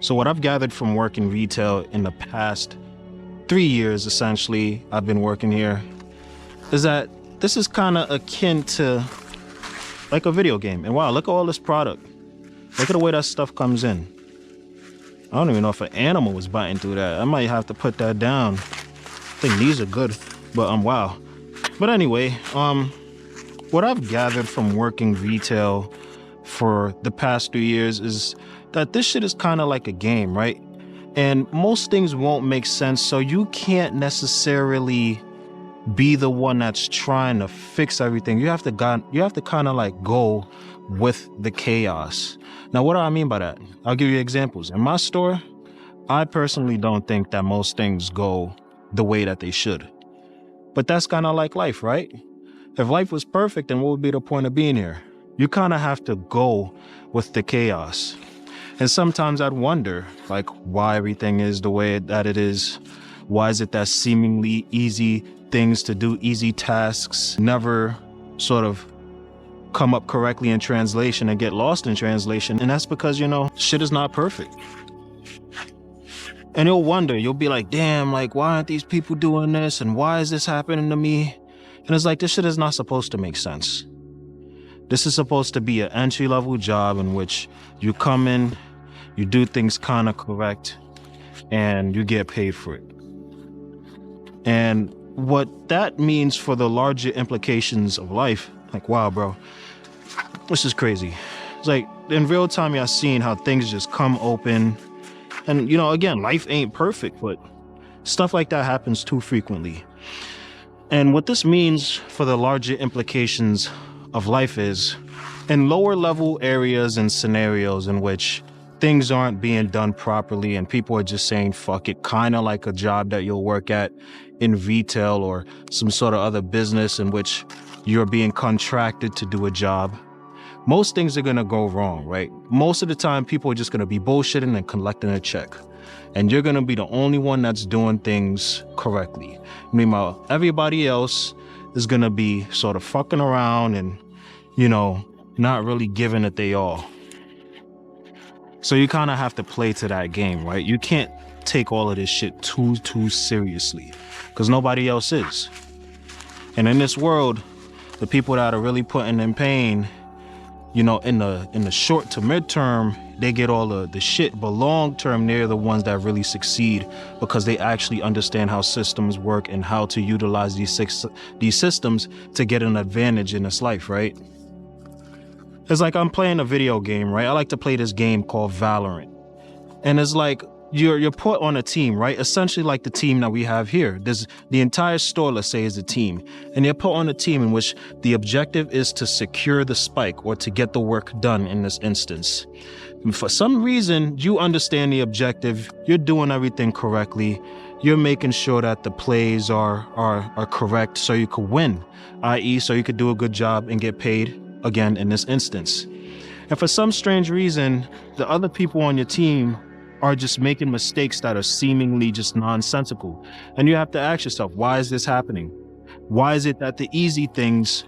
So what I've gathered from working retail in the past 3 years, essentially, I've been working here, is that this is kind of akin to like a video game. And wow, look at all this product. Look at the way that stuff comes in. I don't even know if an animal was biting through that. I might have to put that down. I think these are good, but wow. But anyway, what I've gathered from working retail for the past 3 years is that this shit is kind of like a game, right? And most things won't make sense, so you can't necessarily be the one that's trying to fix everything. You have to kind of like go with the chaos. Now, what do I mean by that? I'll give you examples. In my store, I personally don't think that most things go the way that they should. But that's kind of like life, right? If life was perfect, then what would be the point of being here? You kind of have to go with the chaos. And sometimes I'd wonder, like, why everything is the way that it is. Why is it that seemingly easy things to do, easy tasks, never sort of come up correctly in translation and get lost in translation? And that's because, shit is not perfect. And you'll wonder, you'll be like, damn, like, why aren't these people doing this? And why is this happening to me? And it's like, this shit is not supposed to make sense. This is supposed to be an entry-level job in which you come in, you do things kind of correct, and you get paid for it. And what that means for the larger implications of life, like, wow, bro, this is crazy. It's like, in real time, y'all seen how things just come open. And, again, life ain't perfect, but stuff like that happens too frequently. And what this means for the larger implications of life is, in lower level areas and scenarios in which things aren't being done properly and people are just saying, fuck it, kind of like a job that you'll work at in retail or some sort of other business in which you're being contracted to do a job, most things are going to go wrong, right? Most of the time, people are just going to be bullshitting and collecting a check. And you're going to be the only one that's doing things correctly. Meanwhile, everybody else is going to be sort of fucking around and, not really giving it they all. So you kind of have to play to that game, right? You can't take all of this shit too seriously because nobody else is. And in this world, the people that are really putting in pain, in the short to midterm, they get all the shit, but long term, they're the ones that really succeed because they actually understand how systems work and how to utilize these systems to get an advantage in this life, right? It's like I'm playing a video game, right? I like to play this game called Valorant. And it's like you're put on a team, right? Essentially like the team that we have here. There's the entire store, let's say, is a team. And you're put on a team in which the objective is to secure the spike or to get the work done in this instance. And for some reason, you understand the objective. You're doing everything correctly. You're making sure that the plays are correct so you could win, i.e. so you could do a good job and get paid, again, in this instance. And for some strange reason, the other people on your team are just making mistakes that are seemingly just nonsensical. And you have to ask yourself, why is this happening? Why is it that the easy things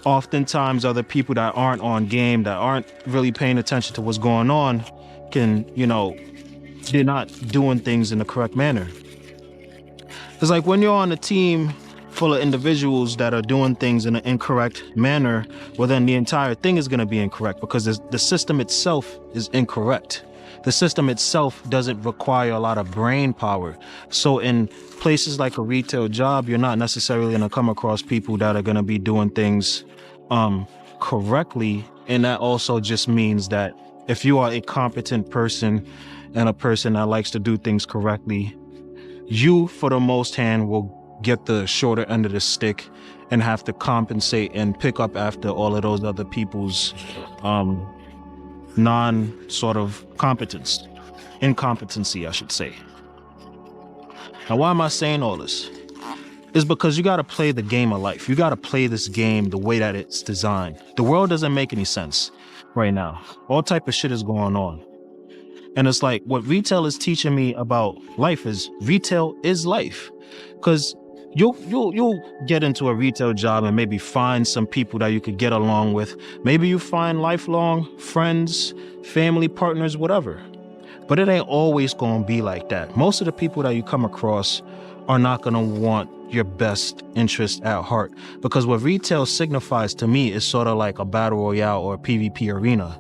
oftentimes are the people that aren't on game, that aren't really paying attention to what's going on, they're not doing things in the correct manner? It's like when you're on a team full of individuals that are doing things in an incorrect manner, well, then the entire thing is going to be incorrect because the system itself is incorrect. The system itself doesn't require a lot of brain power. So in places like a retail job, you're not necessarily going to come across people that are going to be doing things correctly. And that also just means that if you are a competent person and a person that likes to do things correctly, you, for the most hand, will get the shorter end of the stick and have to compensate and pick up after all of those other people's non-sort of incompetency, I should say. Now, why am I saying all this? It's because you got to play the game of life. You got to play this game the way that it's designed. The world doesn't make any sense right now. All type of shit is going on. And it's like what retail is teaching me about life is retail is life. Because you'll get into a retail job and maybe find some people that you could get along with. Maybe you find lifelong friends, family partners, whatever. But it ain't always going to be like that. Most of the people that you come across are not going to want your best interest at heart, because what retail signifies to me is sort of like a battle royale or a PvP arena.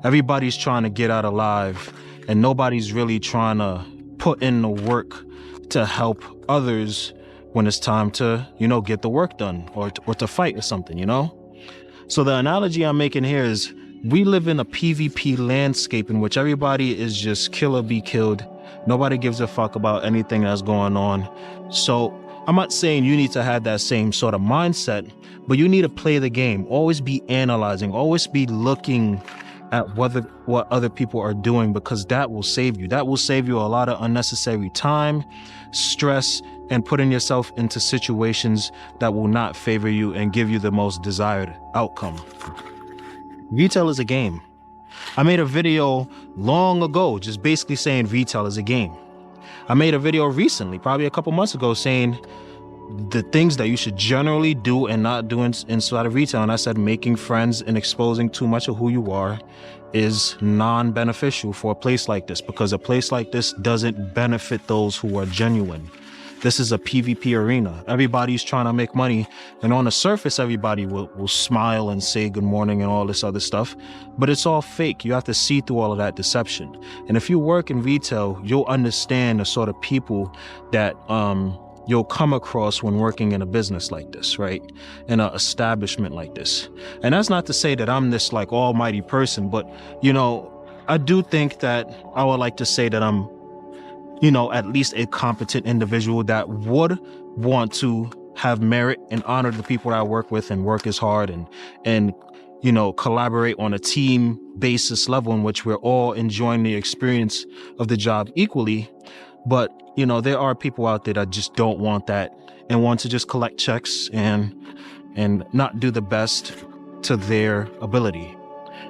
Everybody's trying to get out alive, and nobody's really trying to put in the work to help others when it's time to, get the work done or to fight or something, So the analogy I'm making here is we live in a PvP landscape in which everybody is just kill or be killed. Nobody gives a fuck about anything that's going on. So I'm not saying you need to have that same sort of mindset, but you need to play the game. Always be analyzing, always be looking at what other people are doing, because that will save you. That will save you a lot of unnecessary time, stress, and putting yourself into situations that will not favor you and give you the most desired outcome. Retail is a game. I made a video long ago just basically saying retail is a game. I made a video recently, probably a couple months ago, saying the things that you should generally do and not do inside of retail. And I said making friends and exposing too much of who you are is non-beneficial for a place like this, because a place like this doesn't benefit those who are genuine. This is a PvP arena. Everybody's trying to make money, and on the surface, everybody will smile and say good morning and all this other stuff, but it's all fake. You have to see through all of that deception. And if you work in retail, you'll understand the sort of people that you'll come across when working in a business like this, right? In an establishment like this. And that's not to say that I'm this like almighty person, but I do think that I would like to say that I'm at least a competent individual that would want to have merit and honor the people that I work with and work as hard and collaborate on a team basis level in which we're all enjoying the experience of the job equally. But, there are people out there that just don't want that and want to just collect checks and not do the best to their ability.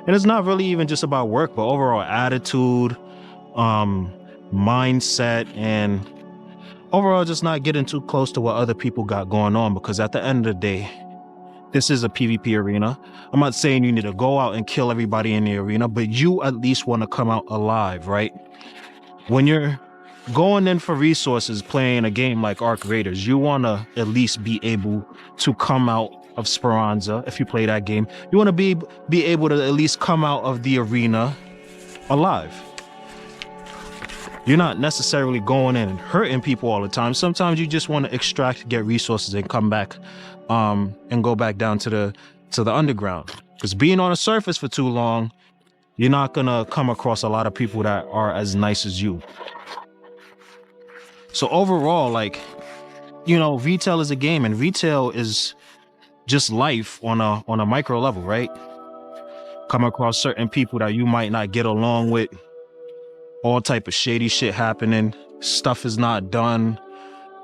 And it's not really even just about work, but overall attitude, mindset, and overall just not getting too close to what other people got going on, because at the end of the day, this is a PvP arena. I'm not saying you need to go out and kill everybody in the arena, but you at least want to come out alive, right? When you're going in for resources playing a game like Arc Raiders, you want to at least be able to come out of Speranza. If you play that game, you want to be able to at least come out of the arena alive. You're not necessarily going in and hurting people all the time. Sometimes you just want to extract, get resources, and come back and go back down to the underground. Because being on the surface for too long, you're not gonna come across a lot of people that are as nice as you. So overall, retail is a game, and retail is just life on a micro level, right? Come across certain people that you might not get along with, all type of shady shit happening, stuff is not done,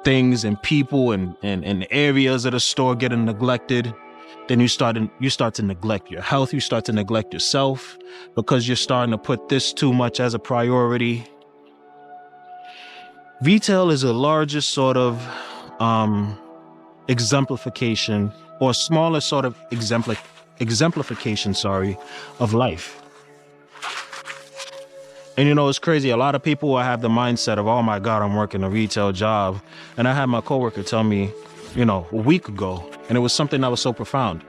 things and people and areas of the store getting neglected. Then you start to neglect your health, you start to neglect yourself because you're starting to put this too much as a priority. Retail is the largest sort of exemplification, or smaller sort of exemplification, of life. And it's crazy. A lot of people will have the mindset of, oh my God, I'm working a retail job. And I had my coworker tell me, a week ago, and it was something that was so profound.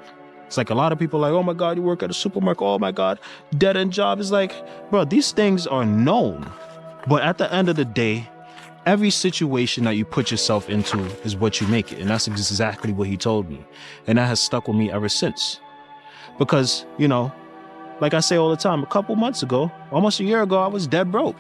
It's like a lot of people are like, oh my God, you work at a supermarket. Oh my God, dead end job. Is like, bro, these things are known. But at the end of the day, every situation that you put yourself into is what you make it. And that's exactly what he told me. And that has stuck with me ever since. Because, like I say all the time, a couple months ago, almost a year ago, I was dead broke.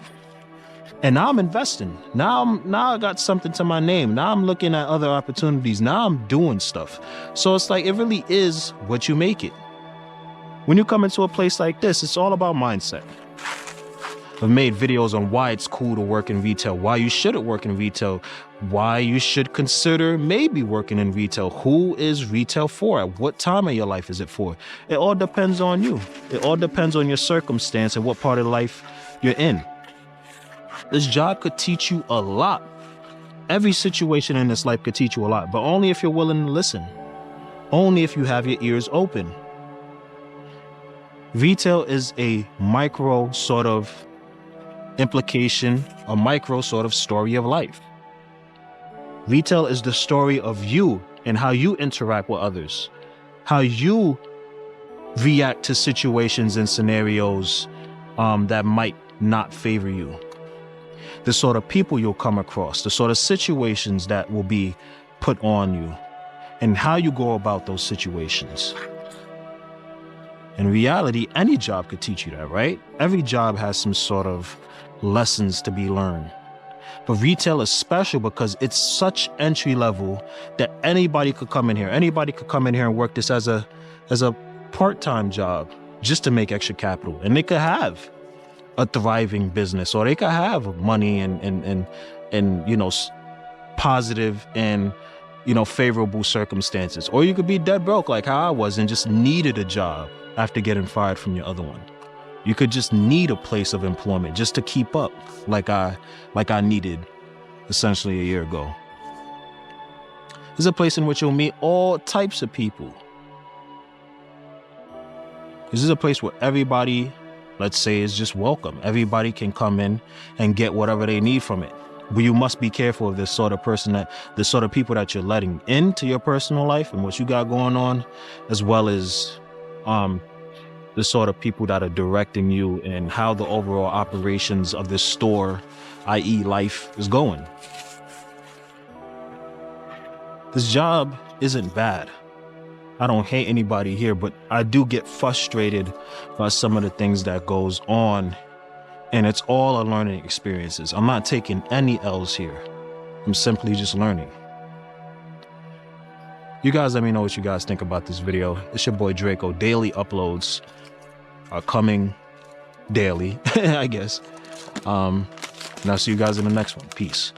And now I'm investing. Now I got something to my name. Now I'm looking at other opportunities. Now I'm doing stuff. So it's like, it really is what you make it. When you come into a place like this, it's all about mindset. I've made videos on why it's cool to work in retail, why you shouldn't work in retail, why you should consider maybe working in retail. Who is retail for? At what time of your life is it for? It all depends on you. It all depends on your circumstance and what part of life you're in. This job could teach you a lot. Every situation in this life could teach you a lot, but only if you're willing to listen. Only if you have your ears open. Retail is a micro sort of implication, a micro sort of story of life. Retail is the story of you and how you interact with others, how you react to situations and scenarios that might not favor you, the sort of people you'll come across, the sort of situations that will be put on you, and how you go about those situations. In reality, any job could teach you that, right? Every job has some sort of lessons to be learned. But retail is special because it's such entry level that anybody could come in here. Anybody could come in here and work this as a part-time job just to make extra capital. And they could have a thriving business, or they could have money and you know, positive and, you know, favorable circumstances. Or you could be dead broke like how I was and just needed a job after getting fired from your other one. You could just need a place of employment just to keep up like I needed essentially a year ago. This is a place in which you'll meet all types of people. This is a place where everybody, let's say, is just welcome. Everybody can come in and get whatever they need from it. But you must be careful of this sort of person, the sort of people that you're letting into your personal life and what you got going on, as well as the sort of people that are directing you and how the overall operations of this store, i.e. life, is going. This job isn't bad. I don't hate anybody here, but I do get frustrated by some of the things that goes on, and it's all a learning experiences. I'm not taking any L's here. I'm simply just learning. You guys let me know what you guys think about this video. It's your boy DRXCO. Daily uploads are coming daily, I guess. And I'll see you guys in the next one. Peace.